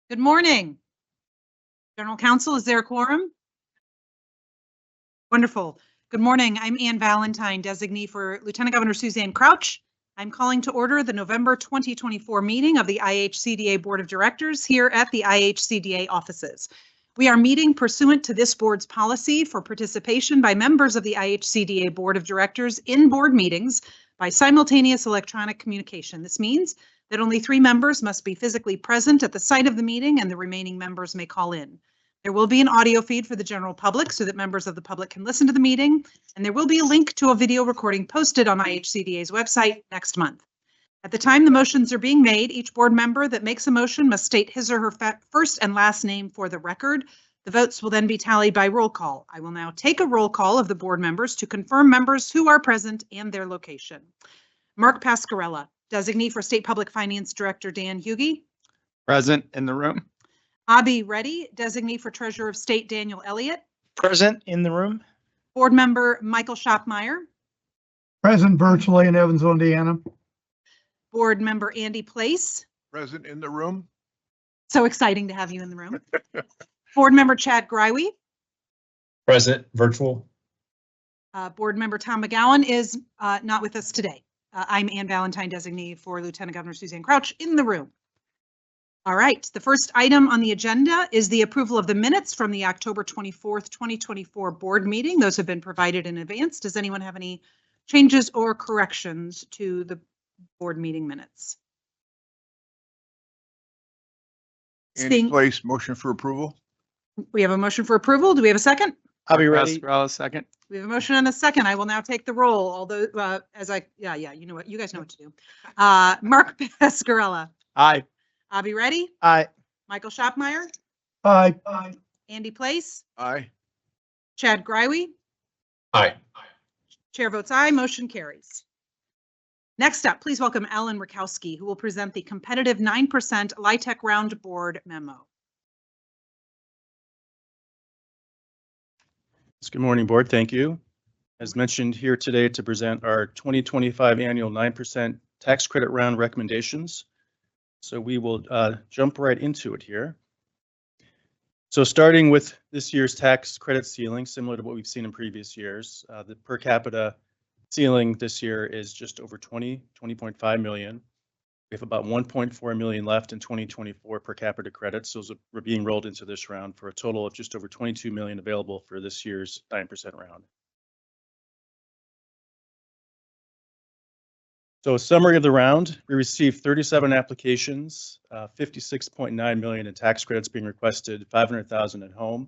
Good morning. General Counsel, is there a quorum? Wonderful. Good morning. I'm Ann Valentine, designee for Lieutenant Governor Suzanne Crouch. I'm calling to order the November 2024 meeting of the IHCDA Board of Directors here at the IHCDA offices. We are meeting pursuant to this board's policy for participation by members of the IHCDA Board of Directors in board meetings by simultaneous electronic communication. This means that only 3 members must be physically present at the site of the meeting and the remaining members may call in. There will be an audio feed for the general public so that members of the public can listen to the meeting, and there will be a link to a video recording posted on IHCDA's website next month. At the time the motions are being made, each board member that makes a motion must state his or her first and last name for the record. The votes will then be tallied by roll call. I will now take a roll call of the board members to confirm members who are present and their location. Mark Pascarella, designee for State Public Finance Director Dan Hughey. Present in the room. Abhi Reddy, designee for Treasurer of State Daniel Elliott. Present in the room. Board member Michael Schopmeyer. Present virtually in Evansville, Indiana. Board member Andy Place. Present in the room. So exciting to have you in the room. Board member Chad Greiwe. Present virtual. Board member Tom McGowan is not with us today. I'm Ann Valentine, designee for Lieutenant Governor Suzanne Crouch in the room. All right, the first item on the agenda is the approval of the minutes from the October 24th, 2024 board meeting. Those have been provided in advance. Does anyone have any changes or corrections to the board meeting minutes? Andy Place, motion for approval. We have a motion for approval. Do we have a second? I'll be ready. Second. We have a motion and a second. I will now take the roll, although you know what, you guys know what to do. Mark Pascarella. Aye. Abhi Reddy. Aye. Michael Schopmeyer. Aye. Andy Place. Aye. Chad Greiwe. Aye. Chair votes aye. Motion carries. Next up, please welcome Ellen Rakowski, who will present the competitive 9% LIHTC round board memo. Good morning, board. Thank you. As mentioned here today to present our 2025 annual 9% tax credit round recommendations. So we will jump right into it here. So starting with this year's tax credit ceiling, similar to what we've seen in previous years, the per capita ceiling this year is just over 20.5 million. We have about 1.4 million left in 2024 per capita credits. Those are being rolled into this round for a total of just over 22 million available for this year's 9% round. So a summary of the round, we received 37 applications, 56.9 million in tax credits being requested, 500,000 at home,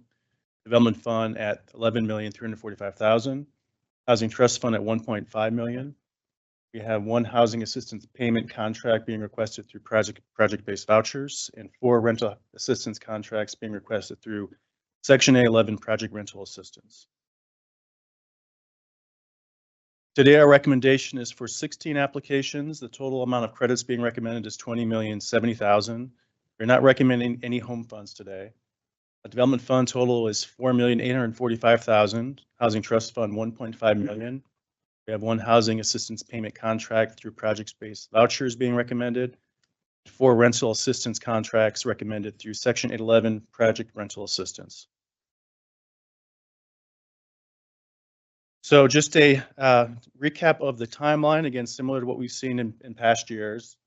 development fund at 11,345,000, housing trust fund at 1.5 million. We have 1 housing assistance payment contract being requested through project-based vouchers and 4 rental assistance contracts being requested through Section A11 project rental assistance. Today, our recommendation is for 16 applications. The total amount of credits being recommended is 20,070,000. We're not recommending any home funds today. A development fund total is 4,845,000. Housing trust fund 1.5 million. We have 1 housing assistance payment contract through project-based vouchers being recommended. 4 rental assistance contracts recommended through Section 811 project rental assistance. So just a recap of the timeline, again, similar to what we've seen in past years.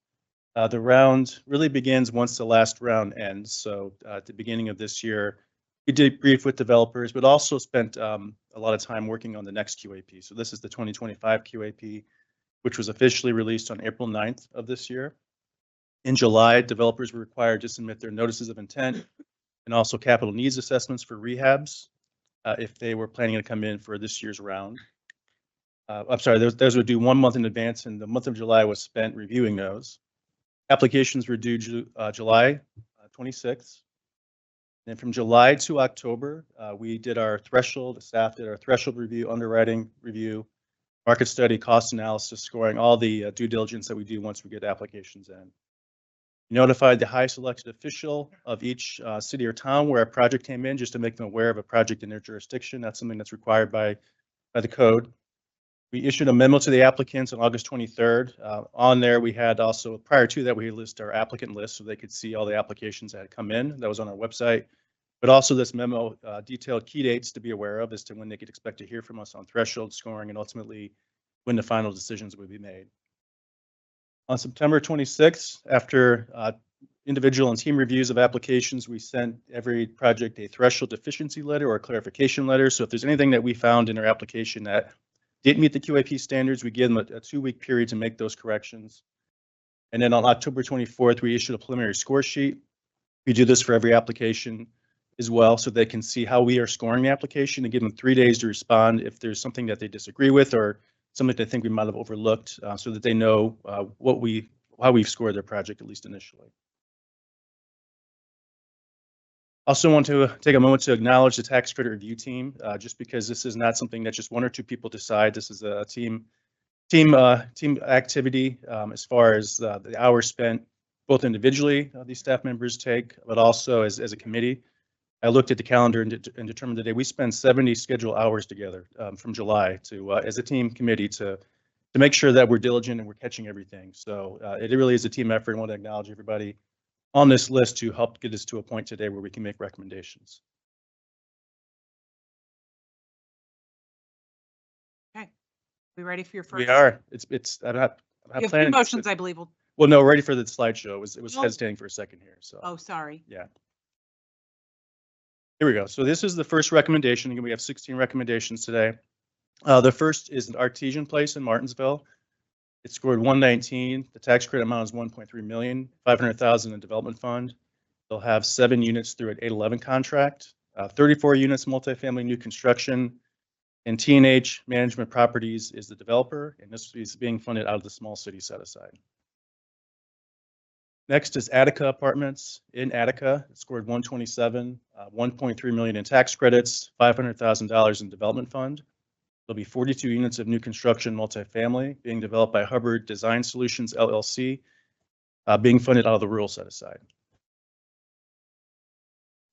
The round really begins once the last round ends. So at the beginning of this year, we did brief with developers, but also spent a lot of time working on the next QAP. So this is the 2025 QAP, which was officially released on April 9th of this year. In July, developers were required to submit their notices of intent and also capital needs assessments for rehabs. If they were planning to come in for this year's round. I'm sorry, those would do 1 month in advance, and the month of July was spent reviewing those. Applications were due July 26th. And from July to October, we did our threshold, the staff did our threshold review, underwriting review, market study, cost analysis, scoring all the due diligence that we do once we get applications in. Notified the highest elected official of each city or town where a project came in, just to make them aware of a project in their jurisdiction. That's something that's required by the code. We issued a memo to the applicants on August 23rd. On there, we had also, prior to that, we list our applicant list so they could see all the applications that had come in. That was on our website. But also this memo detailed key dates to be aware of as to when they could expect to hear from us on threshold scoring and ultimately when the final decisions would be made. On September 26th, after individual and team reviews of applications, we sent every project a threshold deficiency letter or a clarification letter. So if there's anything that we found in our application that didn't meet the QAP standards, we give them a 2-week period to make those corrections. And then on October 24th, we issued a preliminary score sheet. We do this for every application as well, so they can see how we are scoring the application and give them 3 days to respond if there's something that they disagree with or something they think we might have overlooked, so that they know how we've scored their project, at least initially. Also want to take a moment to acknowledge the tax credit review team, just because this is not something that just 1 or 2 people decide. This is a team activity as far as the hours spent both individually these staff members take, but also as a committee. I looked at the calendar and determined today we spend 70 scheduled hours together from July to as a team committee to make sure that we're diligent and we're catching everything. So it really is a team effort. I want to acknowledge everybody on this list to help get us to a point today where we can make recommendations. Okay, we ready for your first? We are. I'm not You have planning. two motions, I believe. Well, no, ready for the slideshow. It was Oh. hesitating for a second here. So. Oh, sorry. Yeah. Here we go. So this is the first recommendation. Again, we have 16 recommendations today. The first is an Artesian Place in Martinsville. It scored 119. The tax credit amount is 1.3 million, 500,000 in development fund. They'll have 7 units through an 811 contract, 34 units multifamily new construction, and T&H Management Properties is the developer, and this is being funded out of the small city set aside. Next is Attica Apartments in Attica. It scored 127, 1.3 million in tax credits, $500,000 in development fund. There'll be 42 units of new construction multifamily being developed by Hubbard Design Solutions LLC, being funded out of the rural set aside.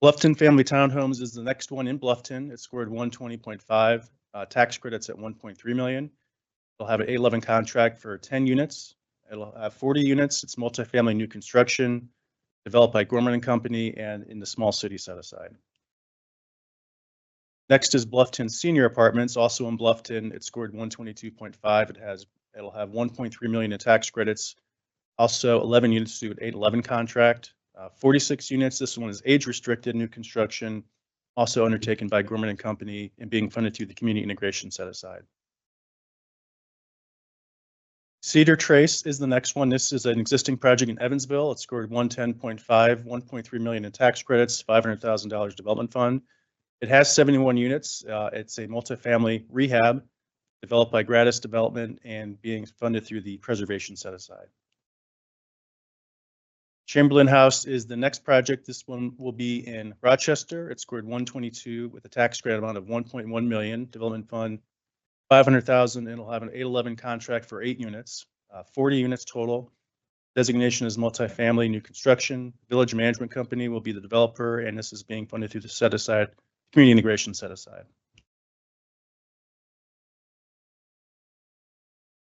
Bluffton Family Townhomes is the next one in Bluffton. It scored 120.5, tax credits at 1.3 million. They'll have an 811 contract for 10 units. It'll have 40 units. It's multifamily new construction, developed by Gorman and Company and in the small city set aside. Next is Bluffton Senior Apartments, also in Bluffton. It scored 122.5. It'll have 1.3 million in tax credits. Also 11 units to an 811 contract. 46 units. This one is age restricted new construction, also undertaken by Gorman and Company and being funded through the community integration set aside. Cedar Trace is the next one. This is an existing project in Evansville. It scored 110.5, 1.3 million in tax credits, $500,000 development fund. It has 71 units. It's a multifamily rehab developed by Gratis Development and being funded through the preservation set aside. Chamberlain House is the next project. This one will be in Rochester. It scored 122 with a tax credit amount of 1.1 million, development fund 500,000, and it'll have an 811 contract for 8 units, 40 units total. Designation is multifamily new construction. Village Management Company will be the developer, and this is being funded through the set aside, community integration set aside.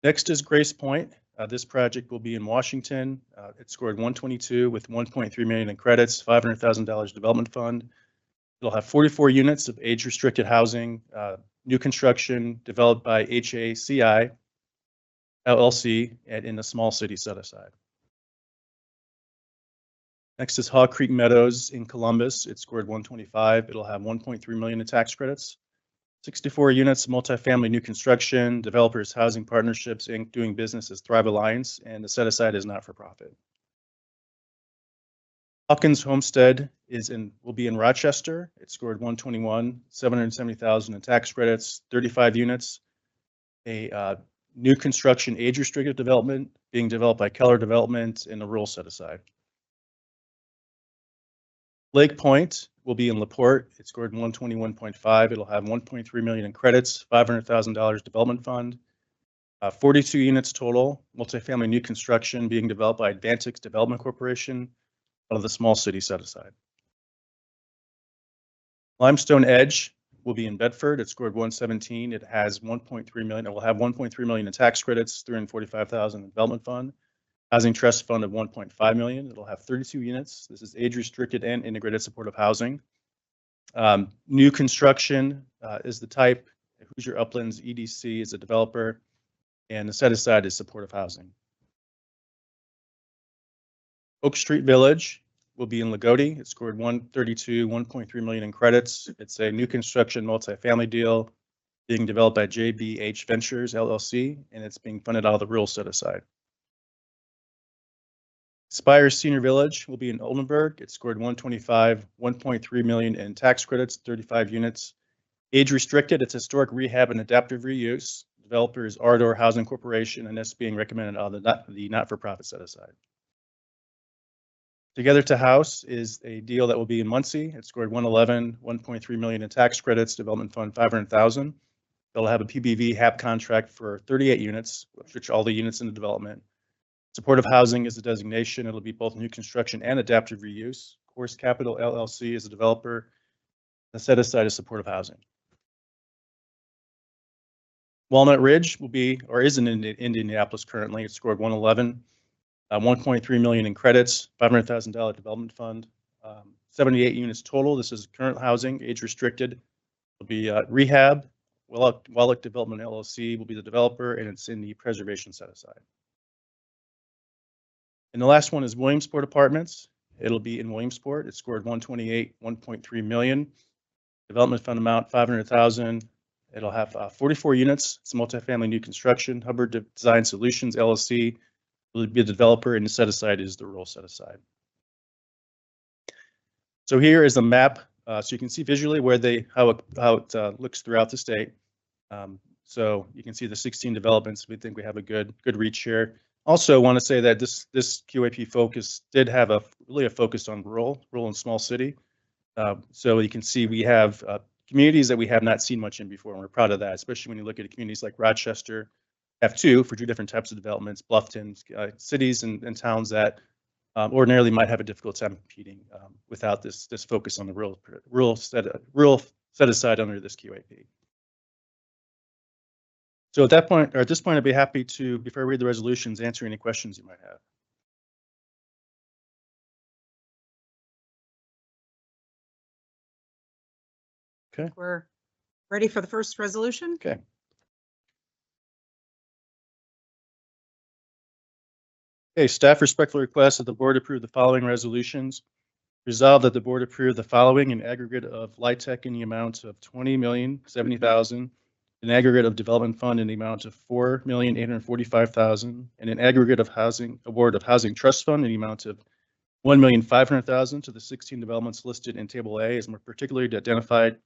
Next is Grace Point. This project will be in Washington. It scored 122 with 1.3 million in credits, $500,000 development fund. It'll have 44 units of age restricted housing, new construction developed by IHCDA LLC and in the small city set aside. Next is Haw Creek Meadows in Columbus. It scored 125. It'll have 1.3 million in tax credits. 64 units, multifamily new construction, developers housing partnerships, Inc. doing business as Thrive Alliance, and the set aside is not for profit. Hawkins Homestead will be in Rochester. It scored 121, 770,000 in tax credits, 35 units, a new construction age restricted development being developed by Keller Development in the rural set aside. Lake Point will be in LaPorte. It scored 121.5. It'll have 1.3 million in credits, $500,000 development fund, 42 units total, multifamily new construction being developed by Advantix Development Corporation out of the small city set aside. Limestone Edge will be in Bedford. It scored 117. It has 1.3 million. It will have 1.3 million in tax credits, 345,000 in development fund, housing trust fund of 1.5 million. It'll have 32 units. This is age restricted and integrated supportive housing. New construction is the type. Hoosier Uplands EDC is a developer, and the set aside is supportive housing. Oak Street Village will be in Lagodi. It scored 132, 1.3 million in credits. It's a new construction multifamily deal being developed by JBH Ventures LLC, and it's being funded out of the rural set aside. Spire Senior Village will be in Oldenburg. It scored 125, 1.3 million in tax credits, 35 units. Age restricted, it's historic rehab and adaptive reuse. Developer is Ardor Housing Corporation, and that's being recommended out of the not-for-profit set aside. Together to House is a deal that will be in Muncie. It scored 111, 1.3 million in tax credits, development fund 500,000. They'll have a PBV HAP contract for 38 units, which all the units in the development. Supportive housing is the designation. It'll be both new construction and adaptive reuse. Course Capital LLC is a developer. The set aside is supportive housing. Walnut Ridge will be, or is in Indianapolis currently. It scored 111, 1.3 million in credits, $500,000 development fund, 78 units total. This is current housing, age restricted. It'll be rehab. Wallach Development LLC will be the developer, and it's in the preservation set aside. And the last one is Williamsport Apartments. It'll be in Williamsport. It scored 128, 1.3 million. Development fund amount 500,000. It'll have 44 units. It's multifamily new construction. Hubbard Design Solutions LLC will be the developer, and the set aside is the rural set aside. So here is the map, so you can see visually where how it looks throughout the state. So you can see the 16 developments. We think we have a good reach here. Also, want to say that this QAP focus did have really a focus on rural and small city. So you can see we have communities that we have not seen much in before, and we're proud of that, especially when you look at communities like Rochester, F2 for two different types of developments, Bluffton, cities and towns that ordinarily might have a difficult time competing without this focus on the rural set aside under this QAP. So at that point, or at this point, I'd be happy to, before I read the resolutions, answer any questions you might have. Okay. We're ready for the first resolution. Okay. Okay, staff respectfully requests that the board approve the following resolutions. Resolve that the board approve the following in aggregate of LIHTC in the amount of $20,070,000, an aggregate of development fund in the amount of $4,845,000, and an aggregate of award of housing trust fund in the amount of $1,500,000 to the 16 developments listed in Table A as more particularly identified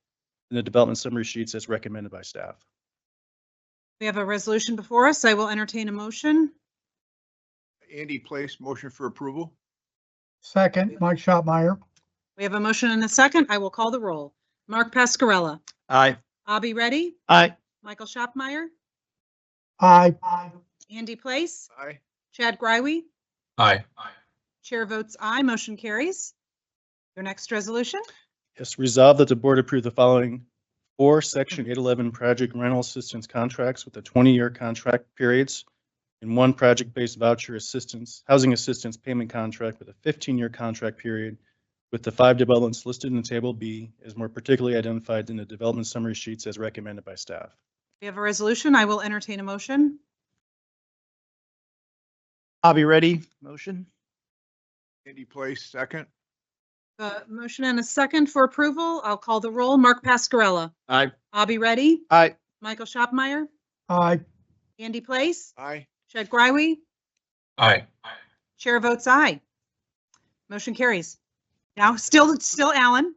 in the development summary sheets as recommended by staff. We have a resolution before us. I will entertain a motion. Andy Place, motion for approval. Second, Mike Schotmeyer. We have a motion and a second. I will call the roll. Mark Pascarella, Aye. Abby Reddy, Aye. Michael Schopmeyer, Aye. Andy Place, Aye. Chad Greiwe. Aye. Chair votes aye. Motion carries. Your next resolution. Yes, resolve that the board approve the following 4 Section 811 project rental assistance contracts with a 20-year contract periods and 1 project-based voucher assistance, housing assistance payment contract with a 15-year contract period with the 5 developments listed in Table B as more particularly identified in the development summary sheets as recommended by staff. We have a resolution. I will entertain a motion. I'll be ready. Motion. Andy Place, second. A motion and a second for approval. I'll call the roll. Mark Pascarella, Aye. Abby Reddy, Aye. Michael Schopmeyer, Aye. Andy Place, Aye. Chad Greiwe. Aye. Chair votes aye. Motion carries. Now, still Alan,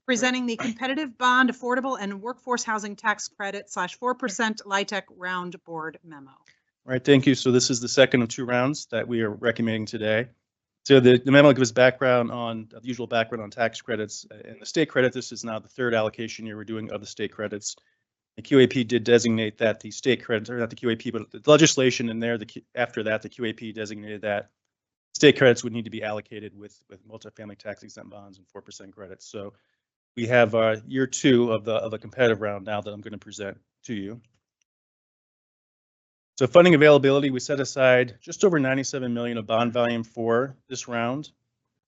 presenting the competitive bond affordable and workforce housing tax credit / 4% LIHTC round board memo. All right, thank you. So this is the second of 2 rounds that we are recommending today. So the memo gives background on the usual background on tax credits and the state credit. This is now the 3rd allocation year we're doing of the state credits. The QAP did designate that the state credits, or not the QAP, but the legislation in there, after that, the QAP designated that state credits would need to be allocated with multifamily tax exempt bonds and 4% credits. So We have year 2 of the competitive round now that I'm going to present to you. So funding availability, we set aside just over 97 million of bond volume for this round,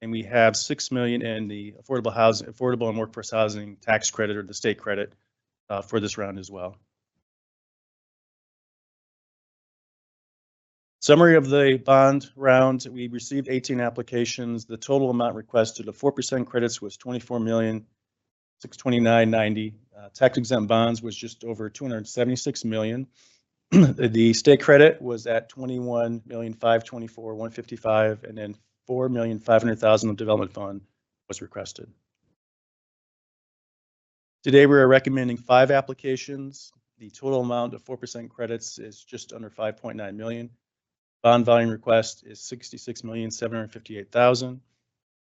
and we have 6 million in the affordable and workforce housing tax credit, or the state credit, for this round as well. Summary of the bond round: we received 18 applications. The total amount requested of 4% credits was 24,629,90. Tax exempt bonds was just over 276 million. The state credit was at 21,524,155, and then 4,500,000 of development fund was requested. Today we are recommending 5 applications. The total amount of 4% credits is just under 5.9 million. Bond volume request is 66,758,000.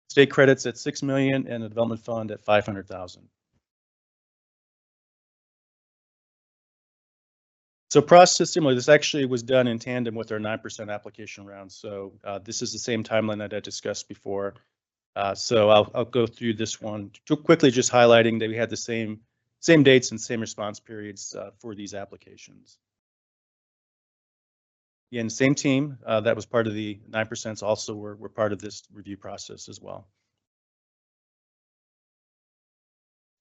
State credits at 6 million and a development fund at 500,000. So process similar. This actually was done in tandem with our 9% application round. So this is the same timeline that I discussed before. So I'll go through this one too quickly, just highlighting that we had the same dates and same response periods for these applications. Again, same team that was part of the 9% also were part of this review process as well.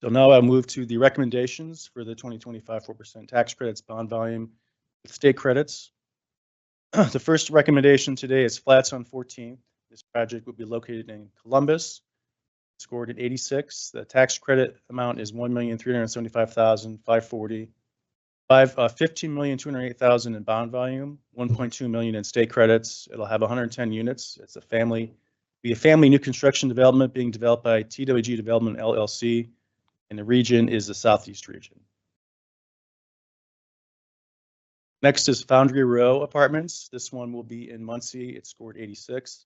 So now I'll move to the recommendations for the 2025 4% tax credits bond volume with state credits. The first recommendation today is Flats on 14th. This project will be located in Columbus. Scored at 86. The tax credit amount is 1,375,540. 15,208,000 in bond volume, 1.2 million in state credits. It'll have 110 units. It's a family new construction development being developed by TWG Development LLC, and the region is the Southeast region. Next is Foundry Row Apartments. This one will be in Muncie. It scored 86.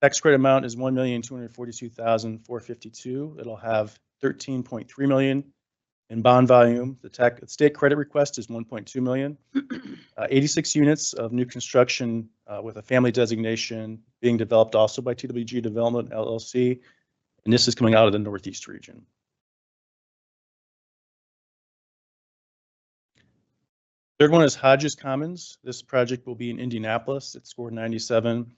Tax credit amount is 1,242,452. It'll have 13.3 million in bond volume. The state credit request is 1.2 million. 86 units of new construction with a family designation being developed also by TWG Development LLC, and this is coming out of the Northeast region. Third one is Hodges Commons. This project will be in Indianapolis. It scored 97.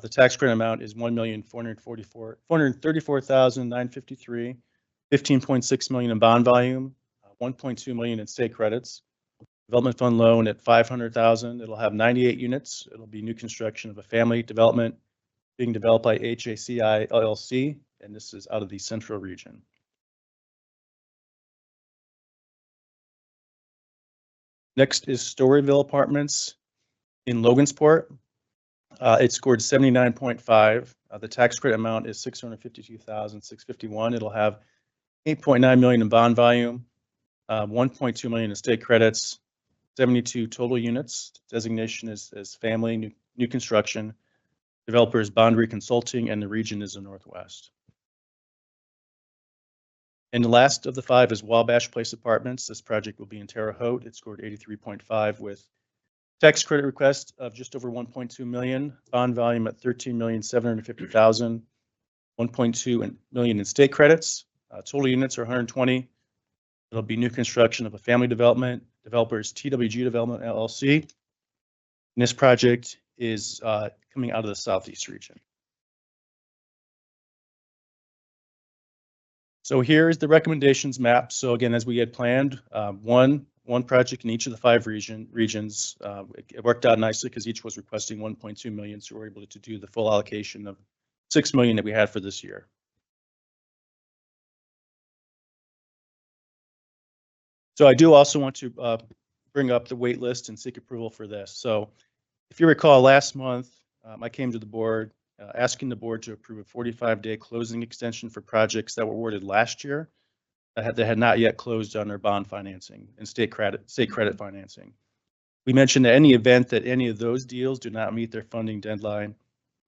The tax credit amount is 1,434,953. 15.6 million in bond volume, 1.2 million in state credits. Development fund loan at 500,000. It'll have 98 units. It'll be new construction of a family development being developed by IHCDA LLC, and this is out of the central region. Next is Storyville Apartments in Logansport. It scored 79.5. The tax credit amount is 652,651. It'll have 8.9 million in bond volume, 1.2 million in state credits, 72 total units. Designation is family new construction. Developer is Bondry Consulting, and the region is the Northwest. And the last of the 5 is Wabash Place Apartments. This project will be in Terre Haute. It scored 83.5 with tax credit request of just over 1.2 million, bond volume at 13,750,000, 1.2 million in state credits. Total units are 120. It'll be new construction of a family development. Developers TWG Development LLC. And this project is coming out of the Southeast region. So here is the recommendations map. So again, as we had planned, one project in each of the 5 regions. It worked out nicely because each was requesting 1.2 million, so we're able to do the full allocation of 6 million that we had for this year. So I do also want to bring up the wait list and seek approval for this. So if you recall, last month I came to the board asking the board to approve a 45-day closing extension for projects that were awarded last year that had not yet closed on their bond financing and state credit financing. We mentioned that any event that any of those deals do not meet their funding deadline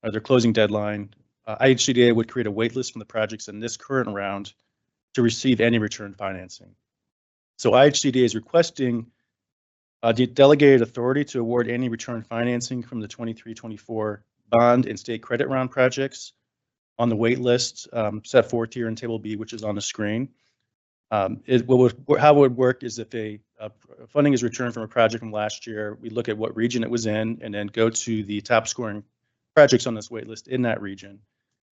or their closing deadline, IHCDA would create a wait list from the projects in this current round to receive any return financing. So IHCDA is requesting delegated authority to award any return financing from the 23-24 bond and state credit round projects on the wait list set forth here in Table B, which is on the screen. How it would work is if funding is returned from a project from last year, we look at what region it was in and then go to the top scoring projects on this wait list in that region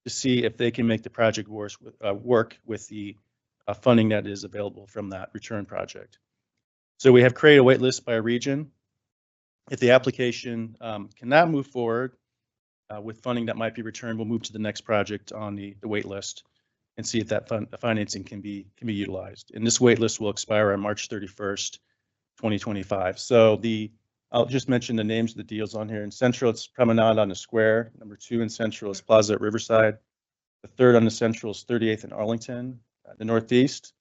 to see if they can make the project work with the funding that is available from that return project. So we have created a wait list by region. If the application cannot move forward with funding that might be returned, we'll move to the next project on the wait list and see if that financing can be utilized. And this wait list will expire on March 31st, 2025. So I'll just mention the names of the deals on here. In Central, it's Promenade on the Square. Number 2 in Central is Plaza at Riverside. The third on the Central is 38th in Arlington. The Northeast,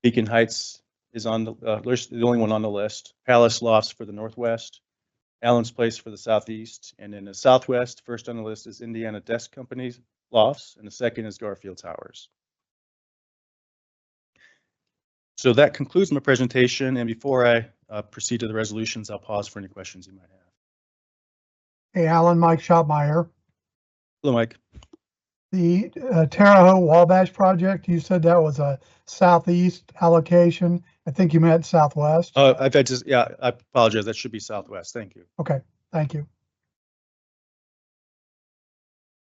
Beacon Heights is on the list, the only one on the list. Palace Lofts for the Northwest. Allen's Place for the Southeast, and in the Southwest, first on the list is Indiana Desk Company's Lofts, and the second is Garfield Towers. So that concludes my presentation, and before I proceed to the resolutions, I'll pause for any questions you might have. Hey, Alan, Mike Shopmeyer. Hello, Mike. The Terre Haute Wabash project, you said that was a southeast allocation. I think you meant southwest. I apologize. That should be Southwest. Thank you. Okay, thank you.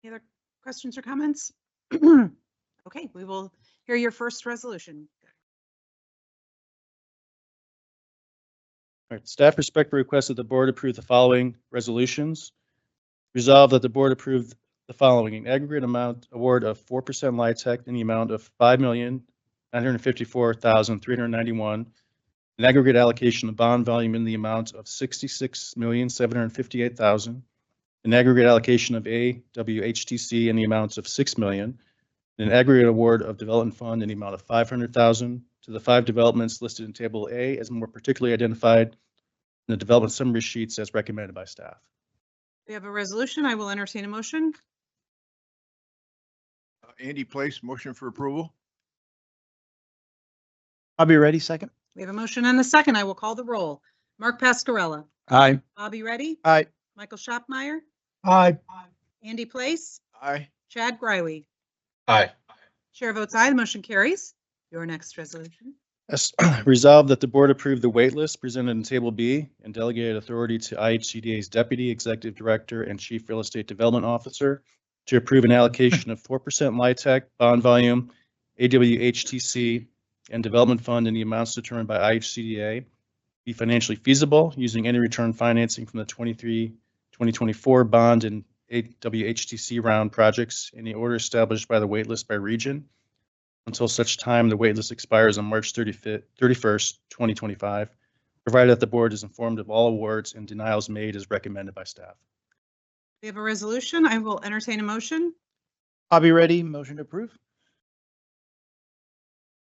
Any other questions or comments? Okay, we will hear your first resolution. All right, staff respectfully requests that the board approve the following resolutions. Resolve that the board approve the following: an aggregate amount award of 4% LIHTC in the amount of $5,954,391, an aggregate allocation of bond volume in the amount of $66,758,000, an aggregate allocation of AWHTC in the amount of $6 million, and an aggregate award of development fund in the amount of $500,000 to the 5 developments listed in Table A as more particularly identified in the development summary sheets as recommended by staff. We have a resolution. I will entertain a motion. Andy Place, motion for approval. I'll be ready. Second. We have a motion and a second. I will call the roll. Mark Pascarella, Aye. Bobby Reddy, Aye. Michael Shopmeyer, Aye. Andy Place, Aye. Chad Greiwe. Aye. Chair votes aye. The motion carries. Your next resolution. Resolved that the board approve the wait list presented in Table B and delegated authority to IHCDA's Deputy Executive Director and Chief Real Estate Development Officer to approve an allocation of 4% LIHTC, bond volume, AWHTC, and development fund in the amounts determined by IHCDA be financially feasible using any return financing from the 2024 bond and AWHTC round projects in the order established by the waitlist by region until such time the waitlist expires on March 31st, 2025, provided that the board is informed of all awards and denials made as recommended by staff. We have a resolution. I will entertain a motion. I'll be ready. Motion to approve.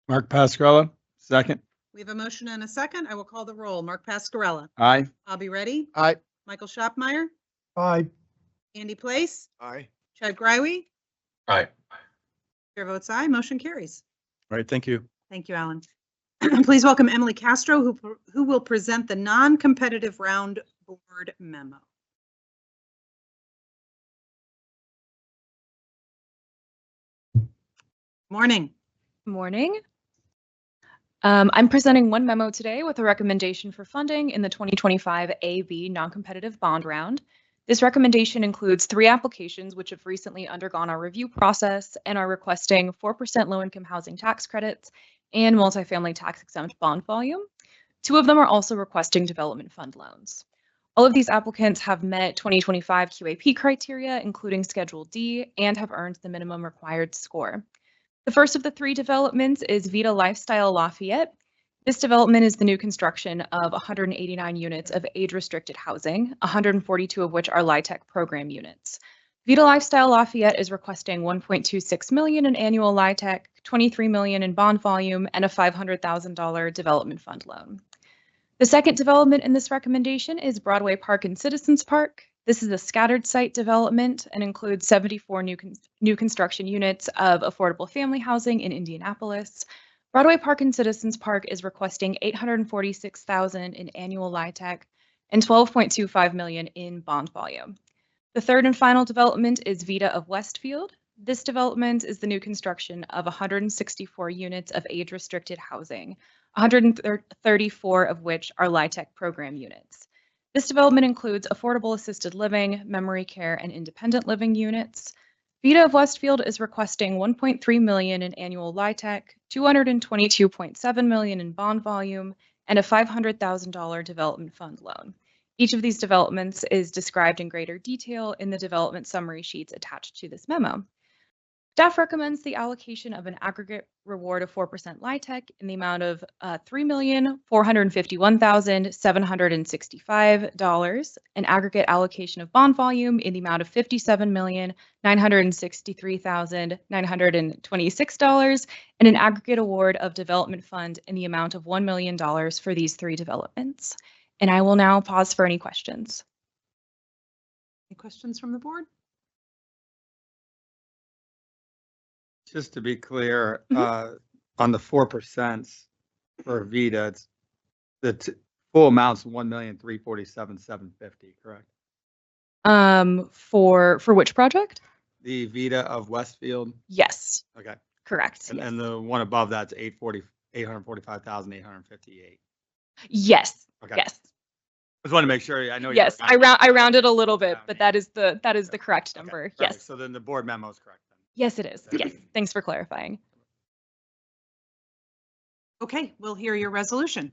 Mark Pascarella, second. We have a motion and a second. I will call the roll. Mark Pascarella, Aye. Bobby Reddy, Aye. Michael Shopmeyer, Aye. Andy Place, Aye. Chad Greiwe. Aye. Chair votes aye. Motion carries. All right, thank you. Thank you, Alan. Please welcome Emily Castro, who will present the non-competitive round board memo. Morning. Morning. I'm presenting one memo today with a recommendation for funding in the 2025 AB non-competitive bond round. This recommendation includes 3 applications which have recently undergone our review process and are requesting 4% low-income housing tax credits and multifamily tax-exempt bond volume. 2 of them are also requesting development fund loans. All of these applicants have met 2025 QAP criteria, including Schedule D, and have earned the minimum required score. The first of the 3 developments is Vita Lifestyle Lafayette. This development is the new construction of 189 units of age-restricted housing, 142 of which are LIHTC program units. Vita Lifestyle Lafayette is requesting $1.26 million in annual LIHTC, $23 million in bond volume, and a $500,000 development fund loan. The second development in this recommendation is Broadway Park and Citizens Park. This is a scattered site development and includes 74 new construction units of affordable family housing in Indianapolis. Broadway Park and Citizens Park is requesting $846,000 in annual LIHTC and $12.25 million in bond volume. The third and final development is Vita of Westfield. This development is the new construction of 164 units of age-restricted housing, 134 of which are LIHTC program units. This development includes affordable assisted living, memory care, and independent living units. VITA of Westfield is requesting $1.3 million in annual LIHTC, $222.7 million in bond volume, and a $500,000 development fund loan. Each of these developments is described in greater detail in the development summary sheets attached to this memo. Staff recommends the allocation of an aggregate reward of 4% LIHTC in the amount of $3,451,765, an aggregate allocation of bond volume in the amount of $57,963,926, and an aggregate award of development fund in the amount of $1 million for these three developments. And I will now pause for any questions. Any questions from the board? Just to be clear, on the 4% for VITA, it's the full amount's $1,347,750, correct? For which project? The VITA of Westfield. Yes, Okay. correct. And, Yes. and the one above that's 845,858. Yes. Okay. Yes. Just want to make sure. I know. Yes. I rounded a little bit, but that is the correct Okay, number. perfect. Yes. So then the board memo is correct then. Yes, it is. Thank Yes. you. Thanks for clarifying. Okay, we'll hear your resolution.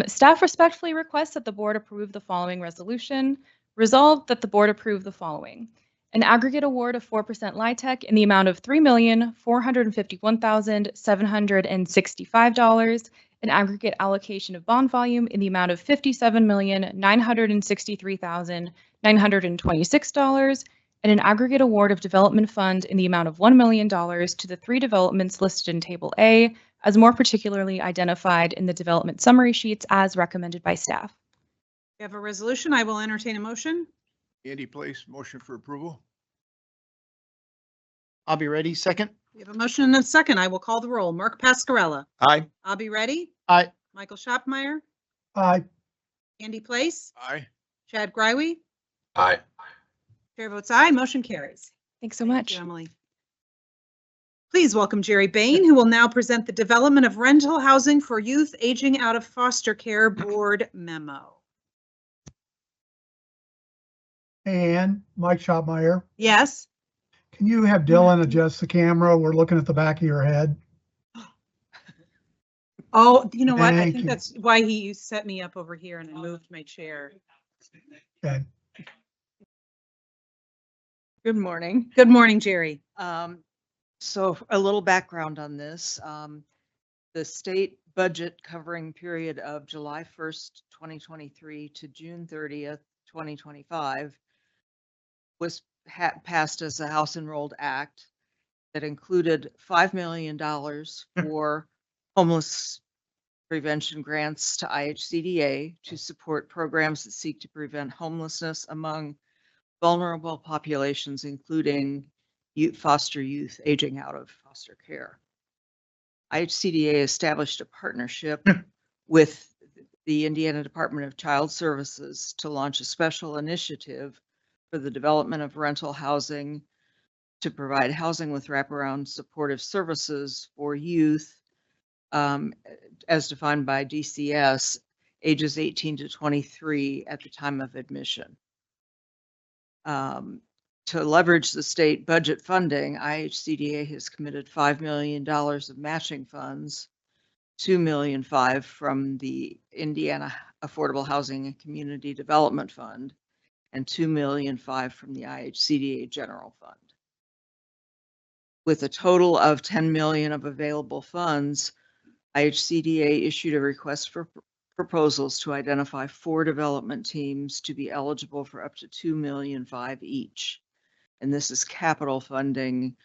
Staff respectfully requests that the board approve the following resolution. Resolved that the board approve the following. An aggregate award of 4% LIHTC in the amount of $3,451,765, an aggregate allocation of bond volume in the amount of $57,963,926, and an aggregate award of development fund in the amount of $1 million to the three developments listed in Table A, as more particularly identified in the development summary sheets as recommended by staff. We have a resolution. I will entertain a motion. Andy Place, motion for approval. I'll be ready. Second. We have a motion and a second. I will call the roll. Mark Pascarella. Aye. I'll be ready. Aye. Michael Schopmeyer. Aye. Andy Place. Aye. Chad Greiwe. Aye. Chair votes aye. Motion carries. Thanks so Thank much. you, Emily. Please welcome Jerry Bain, who will now present the Development of Rental Housing for Youth Aging Out of Foster Care Board memo. And Mike Schopmeyer, Yes. can you have Dylan adjust the camera? We're looking at the back of your head. Oh, you know what? I Thank think you. that's why he set me up over here and I moved my chair. Okay. Good morning. Good morning, Jerry. So a little background on this. The state budget covering period of July 1st, 2023 to June 30th, 2025 was passed as a House Enrolled Act that included $5 million for homeless prevention grants to IHCDA to support programs that seek to prevent homelessness among vulnerable populations, including foster youth aging out of foster care. IHCDA established a partnership with the Indiana Department of Child Services to launch a special initiative for the development of rental housing to provide housing with wraparound supportive services for youth as defined by DCS, ages 18 to 23 at the time of admission. To leverage the state budget funding, IHCDA has committed $5 million of matching funds, $2.5 million from the Indiana Affordable Housing and Community Development Fund, and $2.5 million from the IHCDA General Fund. With a total of $10 million of available funds, IHCDA issued a request for proposals to identify 4 development teams to be eligible for up to $2.5 million each. And this is capital funding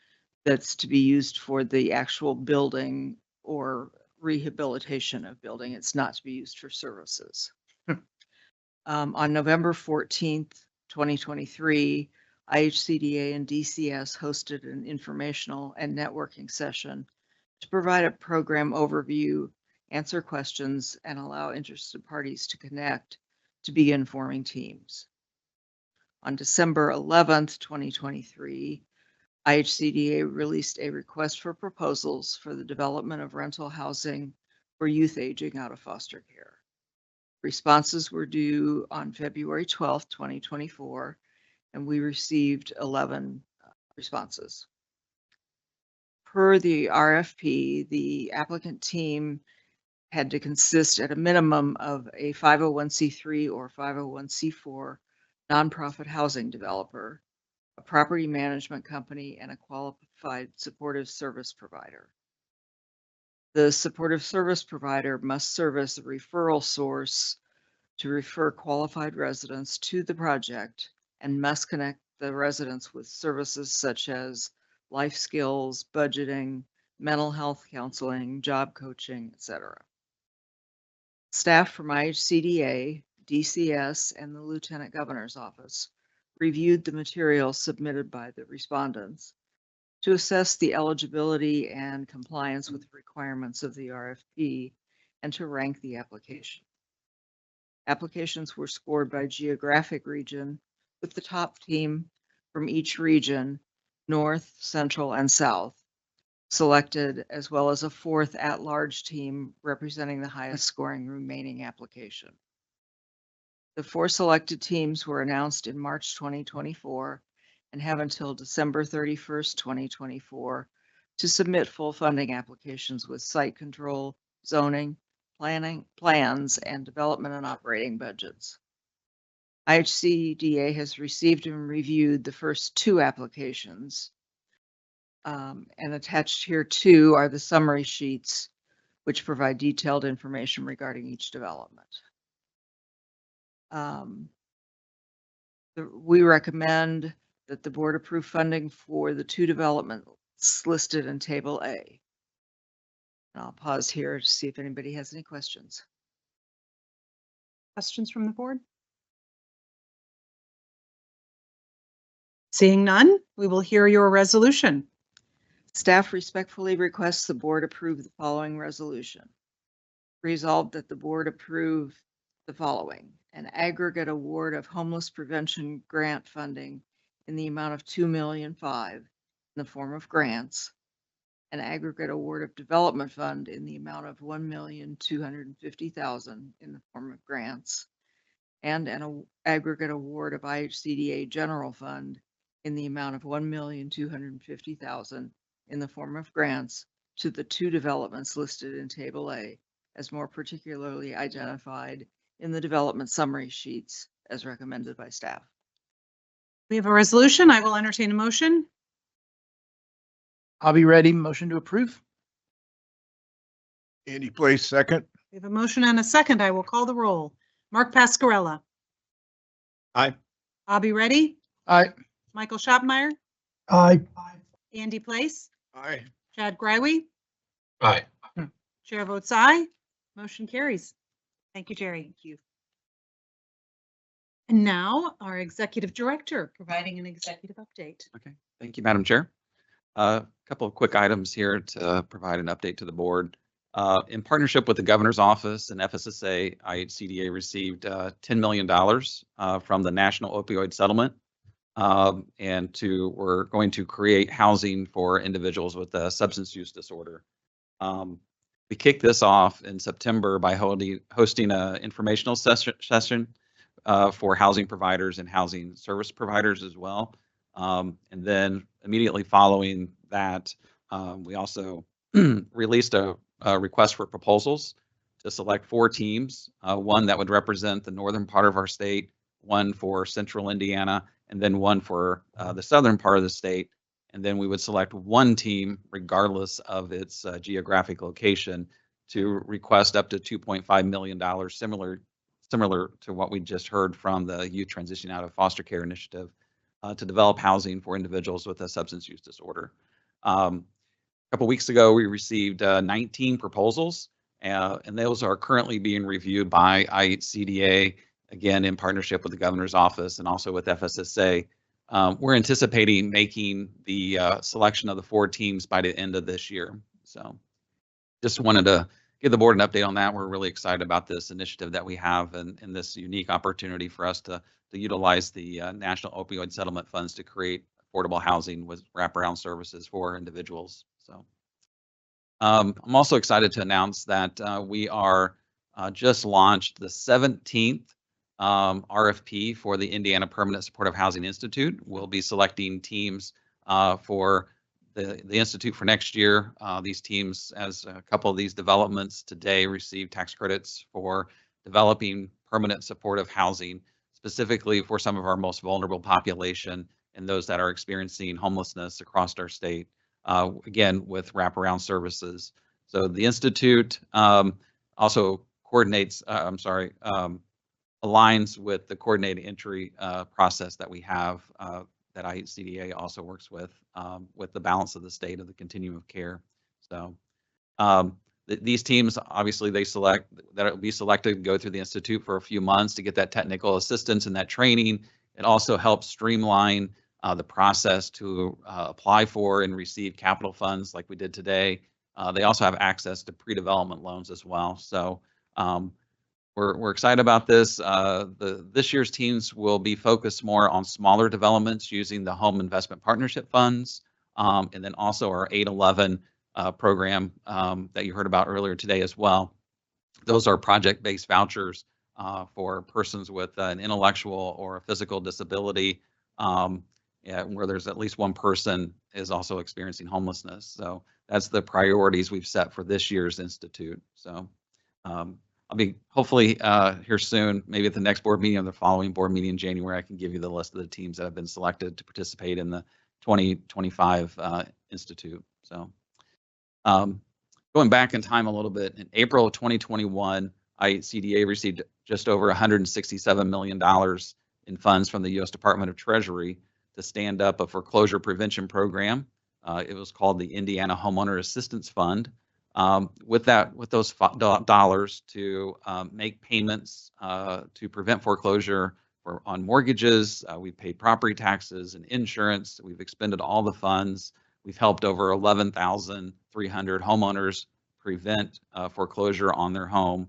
that's to be used for the actual building or rehabilitation of building. It's not to be used for services. On November 14th, 2023, IHCDA and DCS hosted an informational and networking session to provide a program overview, answer questions, and allow interested parties to connect to begin forming teams. On December 11th, 2023, IHCDA released a request for proposals for the development of rental housing for youth aging out of foster care. Responses were due on February 12th, 2024, and we received 11 responses. Per the RFP, the applicant team had to consist at a minimum of a 501c3 or 501c4 nonprofit housing developer, a property management company, and a qualified supportive service provider. The supportive service provider must serve as the referral source to refer qualified residents to the project and must connect the residents with services such as life skills, budgeting, mental health counseling, job coaching, etc. Staff from IHCDA, DCS, and the Lieutenant Governor's Office reviewed the materials submitted by the respondents to assess the eligibility and compliance with the requirements of the RFP and to rank the application. Applications were scored by geographic region, with the top team from each region, North, Central, and South, selected, as well as a fourth at-large team representing the highest scoring remaining application. The 4 selected teams were announced in March 2024 and have until December 31st, 2024 to submit full funding applications with site control, zoning, planning, plans, and development and operating budgets. IHCDA has received and reviewed the first 2 applications, and attached here too are the summary sheets, which provide detailed information regarding each development. We recommend that the board approve funding for the 2 developments listed in Table A. And I'll pause here to see if anybody has any questions. Questions from the board? Seeing none, we will hear your resolution. Staff respectfully requests the board approve the following resolution. Resolved that the board approve the following: an aggregate award of homeless prevention grant funding in the amount of $2.5 million in the form of grants, an aggregate award of development fund in the amount of $1,250,000 in the form of grants, and an aggregate award of IHCDA general fund in the amount of $1,250,000 in the form of grants to the 2 developments listed in Table A, as more particularly identified in the development summary sheets as recommended by staff. We have a resolution. I will entertain a motion. I'll be ready. Motion to approve. Andy Place, second. We have a motion and a second. I will call the roll. Mark Pascarella. Aye. Bobby Reddy. Aye. Michael Schottenmeyer. Aye. Andy Place. Aye. Chad Greiwe. Aye. Chair votes aye. Motion carries. Thank you, Jerry. Thank you. And now our executive director providing an executive update. Okay, thank you, Madam Chair. A couple of quick items here to provide an update to the board. In partnership with the Governor's Office and FSSA, IHCDA received $10 million from the National Opioid Settlement, and we're going to create housing for individuals with a substance use disorder. We kicked this off in September by hosting an informational session for housing providers and housing service providers as well. And then immediately following that, we also released a request for proposals to select 4 teams, one that would represent the northern part of our state, one for central Indiana, and then one for the southern part of the state. And then we would select 1 team, regardless of its geographic location, to request up to $2.5 million, similar to what we just heard from the Youth Transition Out of Foster Care Initiative, to develop housing for individuals with a substance use disorder. A couple weeks ago, we received 19 proposals, and those are currently being reviewed by IHCDA, again, in partnership with the Governor's Office and also with FSSA. We're anticipating making the selection of the 4 teams by the end of this year. So just wanted to give the board an update on that. We're really excited about this initiative that we have and this unique opportunity for us to utilize the National Opioid Settlement Funds to create affordable housing with wraparound services for individuals. So I'm also excited to announce that we are just launched the 17th RFP for the Indiana Permanent Supportive Housing Institute. We'll be selecting teams for the Institute for next year. These teams, as a couple of these developments today, receive tax credits for developing permanent supportive housing, specifically for some of our most vulnerable population and those that are experiencing homelessness across our state, again, with wraparound services. So the Institute also coordinates, aligns with the coordinated entry process that we have that IHCDA also works with the balance of the state of the continuum of care. So these teams, obviously, that will be selected to go through the Institute for a few months to get that technical assistance and that training. It also helps streamline the process to apply for and receive capital funds like we did today. They also have access to pre-development loans as well. So we're excited about this. This year's teams will be focused more on smaller developments using the Home Investment Partnership Funds, and then also our 811 program that you heard about earlier today as well. Those are project-based vouchers for persons with an intellectual or a physical disability, where there's at least one person is also experiencing homelessness. So that's the priorities we've set for this year's institute. So I'll be hopefully here soon, maybe at the next board meeting or the following board meeting in January, I can give you the list of the teams that have been selected to participate in the 2025 Institute. So going back in time a little bit, in April of 2021, IHCDA received just over $167 million in funds from the U.S. Department of Treasury to stand up a foreclosure prevention program. It was called the Indiana Homeowner Assistance Fund. With those dollars to make payments to prevent foreclosure on mortgages. We've paid property taxes and insurance. We've expended all the funds. We've helped over 11,300 homeowners prevent foreclosure on their home.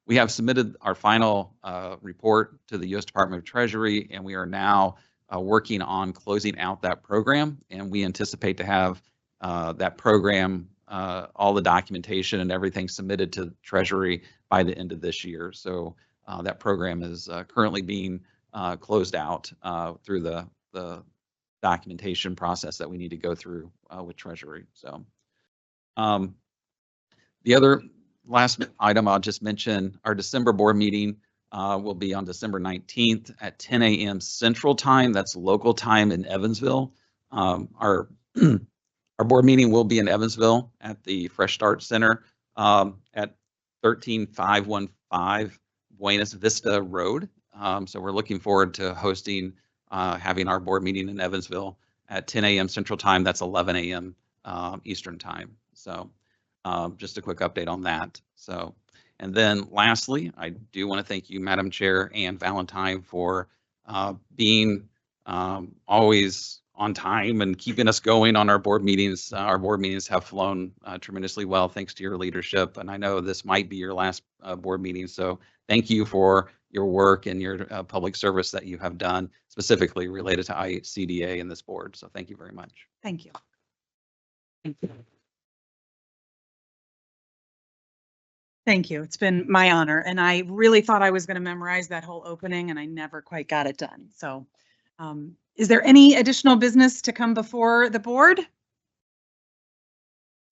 We have submitted our final report to the U.S. Department of Treasury, and we are now working on closing out that program. And we anticipate to have that program, all the documentation and everything submitted to Treasury by the end of this year. So that program is currently being closed out through the documentation process that we need to go through with Treasury. So the other last item I'll just mention, our December board meeting will be on December 19th at 10 a.m. Central Time. That's local time in Evansville. Our board meeting will be in Evansville at the Fresh Start Center at 13515 Buenos Vista Road. So we're looking forward to hosting, having our board meeting in Evansville at 10 a.m. Central Time. That's 11 a.m. Eastern Time. So just a quick update on that. So, and then lastly, I do want to thank you, Madam Chair and Valentine, for being always on time and keeping us going on our board meetings. Our board meetings have flown tremendously well thanks to your leadership. And I know this might be your last board meeting. So thank you for your work and your public service that you have done, specifically related to IHCDA and this board. So thank you very much. Thank you. Thank you. It's been my honor. And I really thought I was going to memorize that whole opening, and I never quite got it done. So is there any additional business to come before the board?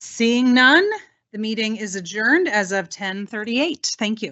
Seeing none, the meeting is adjourned as of 10:38. Thank you.